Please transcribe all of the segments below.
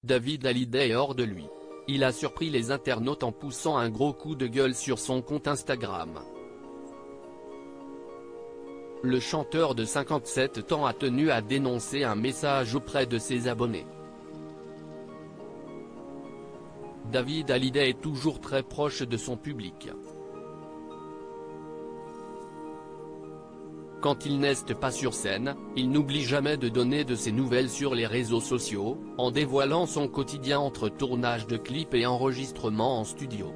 David Hallyday est hors de lui. Il a surpris les internautes en poussant un gros coup de gueule sur son compte Instagram. Le chanteur de 57 ans a tenu à dénoncer un message auprès de ses abonnés. David Hallyday est toujours très proche de son public. Quand il n'est pas sur scène, il n'oublie jamais de donner de ses nouvelles sur les réseaux sociaux, en dévoilant son quotidien entre tournage de clips et enregistrements en studio.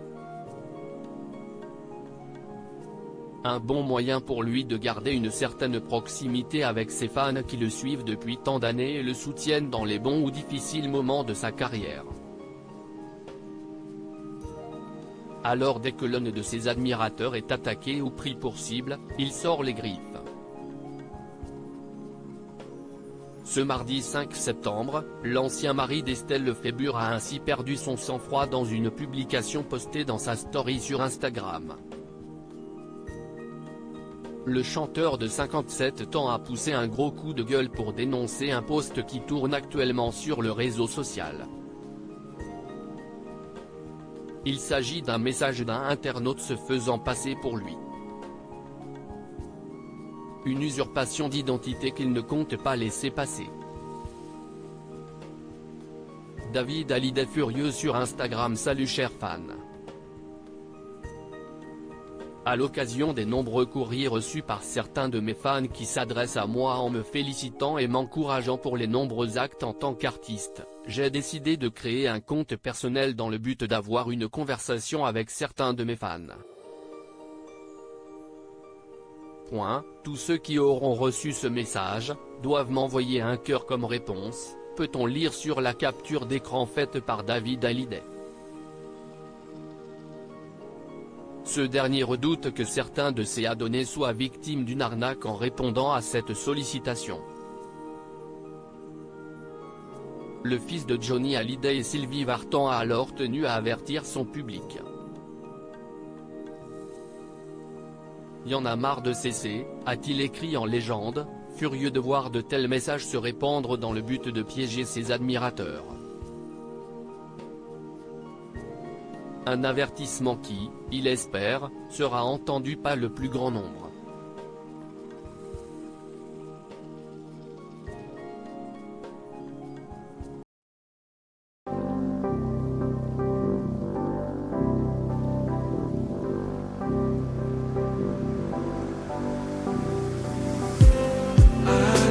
Un bon moyen pour lui de garder une certaine proximité avec ses fans qui le suivent depuis tant d'années et le soutiennent dans les bons ou difficiles moments de sa carrière. Alors dès que l'un de ses admirateurs est attaqué ou pris pour cible, il sort les griffes. Ce mardi 5 septembre, l'ancien mari d'Estelle Lefébure a ainsi perdu son sang-froid dans une publication postée dans sa story sur Instagram. Le chanteur de 57 ans a poussé un gros coup de gueule pour dénoncer un post qui tourne actuellement sur le réseau social. Il s'agit d'un message d'un internaute se faisant passer pour lui. Une usurpation d'identité qu'il ne compte pas laisser passer. David Hallyday furieux sur Instagram. Salut chers fans. À l'occasion des nombreux courriers reçus par certains de mes fans qui s'adressent à moi en me félicitant et m'encourageant pour les nombreux actes en tant qu'artiste, j'ai décidé de créer un compte personnel dans le but d'avoir une conversation avec certains de mes fans. Tous ceux qui auront reçu ce message, doivent m'envoyer un cœur comme réponse, peut-on lire sur la capture d'écran faite par David Hallyday. Ce dernier redoute que certains de ses abonnés soient victimes d'une arnaque en répondant à cette sollicitation. Le fils de Johnny Hallyday et Sylvie Vartan a alors tenu à avertir son public. Y en a marre de cesser, a-t-il écrit en légende, furieux de voir de tels messages se répandre dans le but de piéger ses admirateurs. Un avertissement qui, il espère, sera entendu par le plus grand nombre.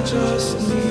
Just need